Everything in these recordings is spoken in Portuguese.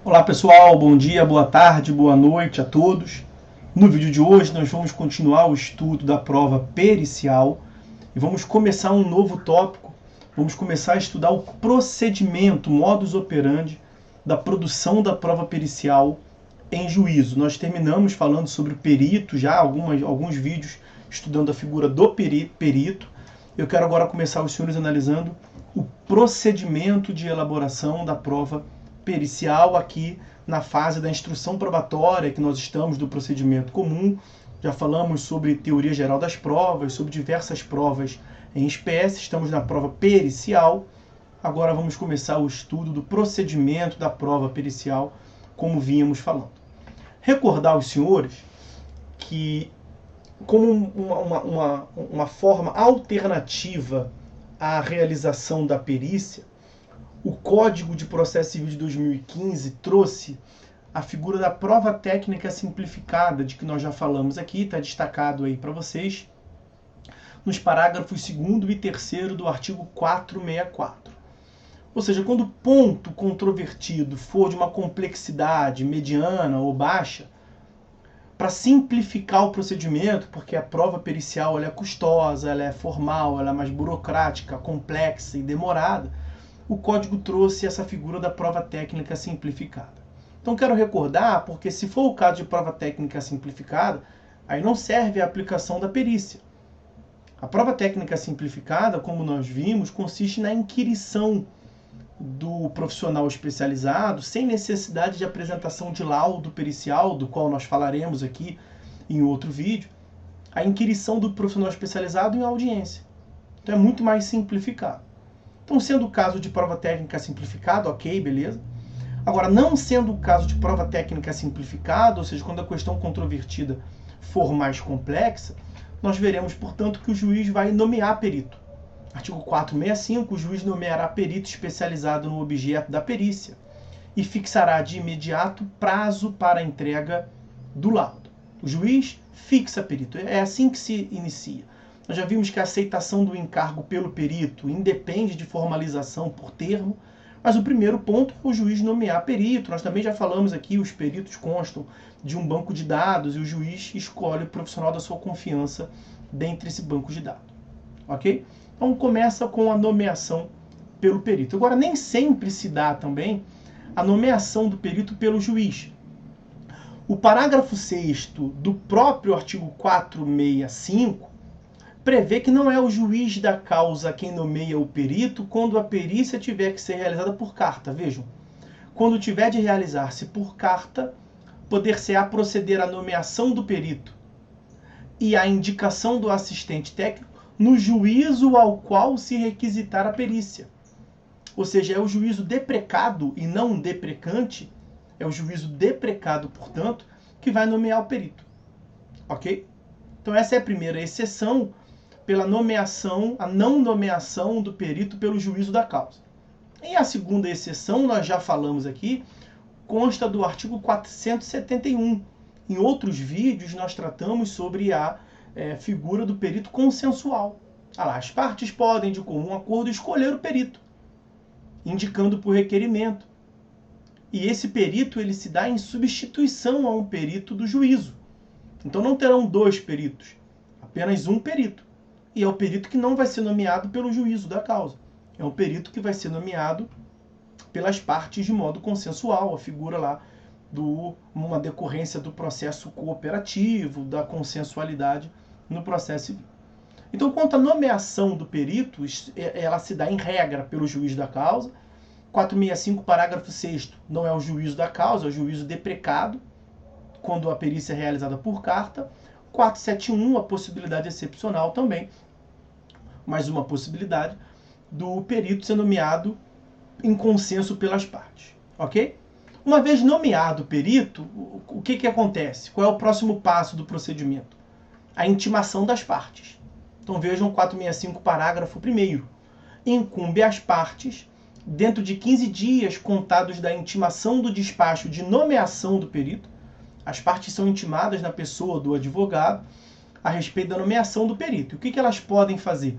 Olá pessoal, bom dia, boa tarde, boa noite a todos. No vídeo de hoje nós vamos continuar o estudo da prova pericial e vamos começar um novo tópico. Vamos começar a estudar o procedimento, modus operandi da produção da prova pericial em juízo. Nós terminamos falando sobre o perito já, alguns vídeos estudando a figura do perito. Eu quero agora começar os senhores analisando o procedimento de elaboração da prova pericial aqui na fase da instrução probatória que nós estamos do procedimento comum. Já falamos sobre teoria geral das provas, sobre diversas provas em espécie, estamos na prova pericial. Agora vamos começar o estudo do procedimento da prova pericial, como vínhamos falando. Recordar aos senhores que, como uma forma alternativa à realização da perícia, o Código de Processo Civil de 2015 trouxe a figura da prova técnica simplificada, de que nós já falamos aqui, está destacado aí para vocês, nos parágrafos 2º e 3º do artigo 464. Ou seja, quando o ponto controvertido for de uma complexidade mediana ou baixa, para simplificar o procedimento, porque a prova pericial ela é custosa, ela é formal, ela é mais burocrática, complexa e demorada, o Código trouxe essa figura da prova técnica simplificada. Então quero recordar, porque se for o caso de prova técnica simplificada, aí não serve a aplicação da perícia. A prova técnica simplificada, como nós vimos, consiste na inquirição do profissional especializado, sem necessidade de apresentação de laudo pericial, do qual nós falaremos aqui em outro vídeo, a inquirição do profissional especializado em audiência. Então é muito mais simplificado. Então, sendo o caso de prova técnica simplificada, ok, beleza. Agora, não sendo o caso de prova técnica simplificada, ou seja, quando a questão controvertida for mais complexa, nós veremos, portanto, que o juiz vai nomear perito. Artigo 465, o juiz nomeará perito especializado no objeto da perícia e fixará de imediato prazo para a entrega do laudo. O juiz fixa perito. É assim que se inicia. Nós já vimos que a aceitação do encargo pelo perito independe de formalização por termo, mas o primeiro ponto é o juiz nomear perito. Nós também já falamos aqui, os peritos constam de um banco de dados e o juiz escolhe o profissional da sua confiança dentre esse banco de dados. Ok? Então começa com a nomeação pelo perito. Agora, nem sempre se dá também a nomeação do perito pelo juiz. O parágrafo 6º do próprio artigo 465 prevê que não é o juiz da causa quem nomeia o perito quando a perícia tiver que ser realizada por carta. Vejam, quando tiver de realizar-se por carta, poder-se-á proceder à nomeação do perito e à indicação do assistente técnico no juízo ao qual se requisitar a perícia. Ou seja, é o juízo deprecado e não deprecante, é o juízo deprecado, portanto, que vai nomear o perito. Ok? Então essa é a primeira exceção pela nomeação, a não nomeação do perito pelo juízo da causa. E a segunda exceção, nós já falamos aqui, consta do artigo 471. Em outros vídeos nós tratamos sobre a figura do perito consensual. As partes podem, de comum acordo, escolher o perito, indicando por requerimento. E esse perito ele se dá em substituição a um perito do juízo. Então não terão dois peritos, apenas um perito. E é o perito que não vai ser nomeado pelo juízo da causa. É um perito que vai ser nomeado pelas partes de modo consensual, a figura lá uma decorrência do processo cooperativo, da consensualidade no processo civil. Então, quanto à nomeação do perito, ela se dá em regra pelo juiz da causa. 465, parágrafo 6º, não é o juízo da causa, é o juízo deprecado, quando a perícia é realizada por carta. 471, a possibilidade excepcional também, mais uma possibilidade, do perito ser nomeado em consenso pelas partes. Ok? Uma vez nomeado o perito, o que acontece? Qual é o próximo passo do procedimento? A intimação das partes. Então vejam 465, parágrafo 1º. Incumbe às partes, dentro de 15 dias contados da intimação do despacho de nomeação do perito, as partes são intimadas na pessoa do advogado a respeito da nomeação do perito. O que elas podem fazer?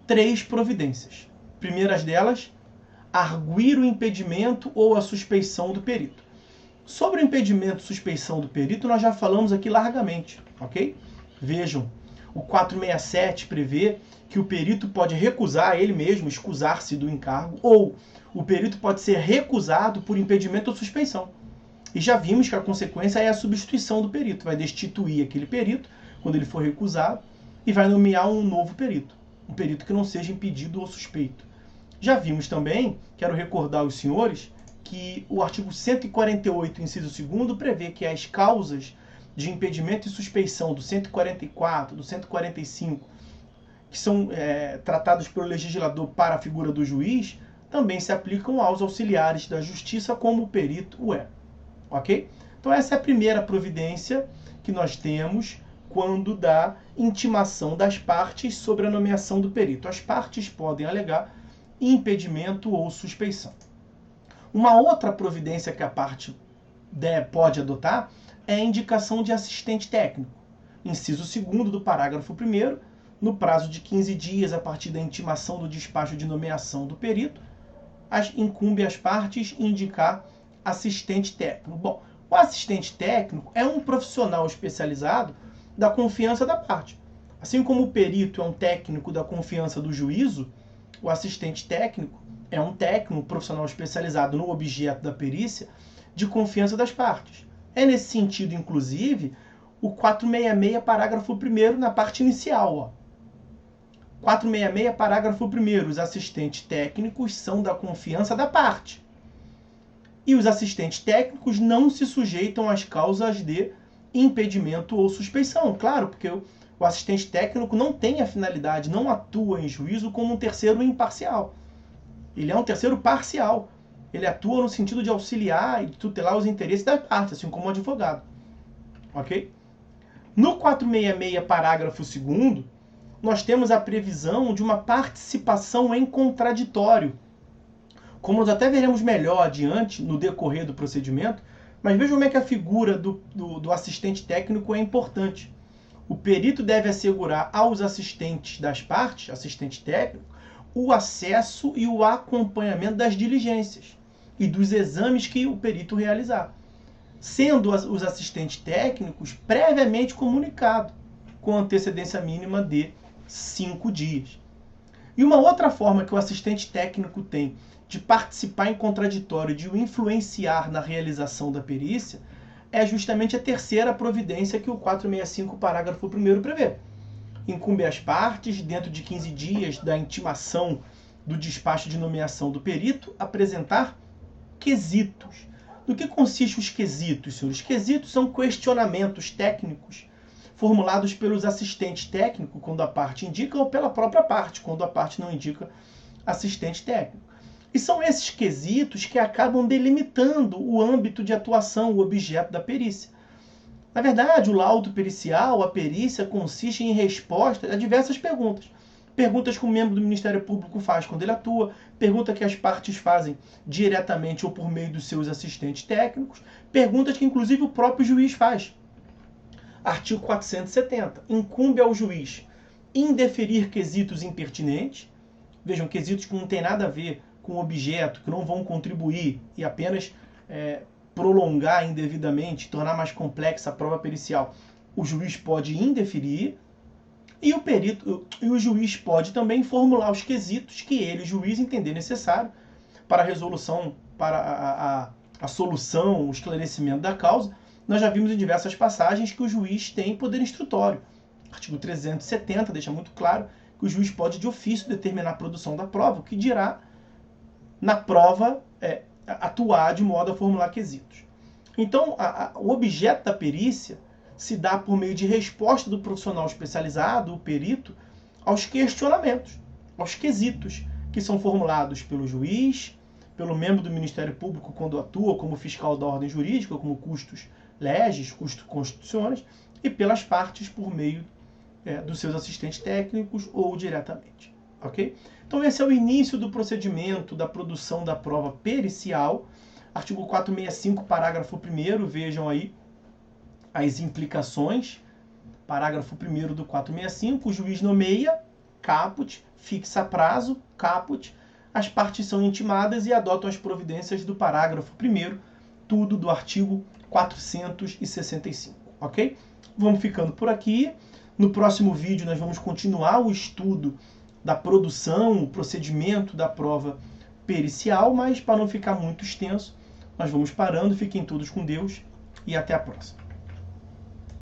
3 providências. Primeiras delas, arguir o impedimento ou a suspeição do perito. Sobre o impedimento e suspeição do perito, nós já falamos aqui largamente, ok? Vejam, o 467 prevê que o perito pode recusar ele mesmo, excusar-se do encargo, ou o perito pode ser recusado por impedimento ou suspeição. E já vimos que a consequência é a substituição do perito. Vai destituir aquele perito, quando ele for recusado, e vai nomear um novo perito. Um perito que não seja impedido ou suspeito. Já vimos também, quero recordar aos senhores, que o artigo 148, inciso 2º, prevê que as causas de impedimento e suspeição do 144, do 145, que são tratados pelo legislador para a figura do juiz, também se aplicam aos auxiliares da justiça, como o perito o é. Ok? Então essa é a primeira providência que nós temos quando dá intimação das partes sobre a nomeação do perito. As partes podem alegar impedimento ou suspeição. Uma outra providência que a parte pode adotar é a indicação de assistente técnico. Inciso 2º do parágrafo 1º, no prazo de 15 dias a partir da intimação do despacho de nomeação do perito, incumbe às partes indicar assistente técnico. Bom, o assistente técnico é um profissional especializado da confiança da parte. Assim como o perito é um técnico da confiança do juízo, o assistente técnico é um técnico, um profissional especializado no objeto da perícia, de confiança das partes. É nesse sentido, inclusive, o 466, parágrafo 1º, na parte inicial. Ó. 466, parágrafo 1º, os assistentes técnicos são da confiança da parte. E os assistentes técnicos não se sujeitam às causas de impedimento ou suspeição. Claro, porque o assistente técnico não tem a finalidade, não atua em juízo como um terceiro imparcial. Ele é um terceiro parcial. Ele atua no sentido de auxiliar e tutelar os interesses da parte, assim como o advogado. Ok? No 466, parágrafo 2º, nós temos a previsão de uma participação em contraditório. Como nós até veremos melhor adiante no decorrer do procedimento, mas vejam como é que a figura do assistente técnico é importante. O perito deve assegurar aos assistentes das partes, assistente técnico, o acesso e o acompanhamento das diligências e dos exames que o perito realizar, sendo os assistentes técnicos previamente comunicados, com antecedência mínima de 5 dias. E uma outra forma que o assistente técnico tem de participar em contraditório, de o influenciar na realização da perícia, é justamente a terceira providência que o 465, parágrafo 1º, prevê. Incumbe às partes, dentro de 15 dias da intimação do despacho de nomeação do perito, apresentar quesitos. Do que consistem os quesitos, senhores? Quesitos são questionamentos técnicos formulados pelos assistentes técnicos, quando a parte indica, ou pela própria parte, quando a parte não indica assistente técnico. E são esses quesitos que acabam delimitando o âmbito de atuação, o objeto da perícia. Na verdade, o laudo pericial, a perícia, consiste em resposta a diversas perguntas. Perguntas que o membro do Ministério Público faz quando ele atua, perguntas que as partes fazem diretamente ou por meio dos seus assistentes técnicos, perguntas que inclusive o próprio juiz faz. Artigo 470. Incumbe ao juiz indeferir quesitos impertinentes. Vejam, quesitos que não têm nada a ver com o objeto, que não vão contribuir e apenas prolongar indevidamente, tornar mais complexa a prova pericial. O juiz pode indeferir e o juiz pode também formular os quesitos que ele, o juiz, entender necessário para a resolução, para a solução, o esclarecimento da causa. Nós já vimos em diversas passagens que o juiz tem poder instrutório. Artigo 370 deixa muito claro que o juiz pode, de ofício, determinar a produção da prova, o que dirá na prova atuar de modo a formular quesitos. Então, o objeto da perícia se dá por meio de resposta do profissional especializado, o perito, aos questionamentos, aos quesitos que são formulados pelo juiz, pelo membro do Ministério Público quando atua como fiscal da ordem jurídica, como custos legis, custos constitucionais, e pelas partes por meio dos seus assistentes técnicos ou diretamente. Ok? Então esse é o início do procedimento da produção da prova pericial. Artigo 465, parágrafo 1º, vejam aí as implicações. Parágrafo 1º do 465, o juiz nomeia, caput, fixa prazo, caput, as partes são intimadas e adotam as providências do parágrafo 1º tudo do artigo 465, ok? Vamos ficando por aqui. No próximo vídeo nós vamos continuar o estudo da produção, o procedimento da prova pericial, mas para não ficar muito extenso, nós vamos parando. Fiquem todos com Deus e até a próxima.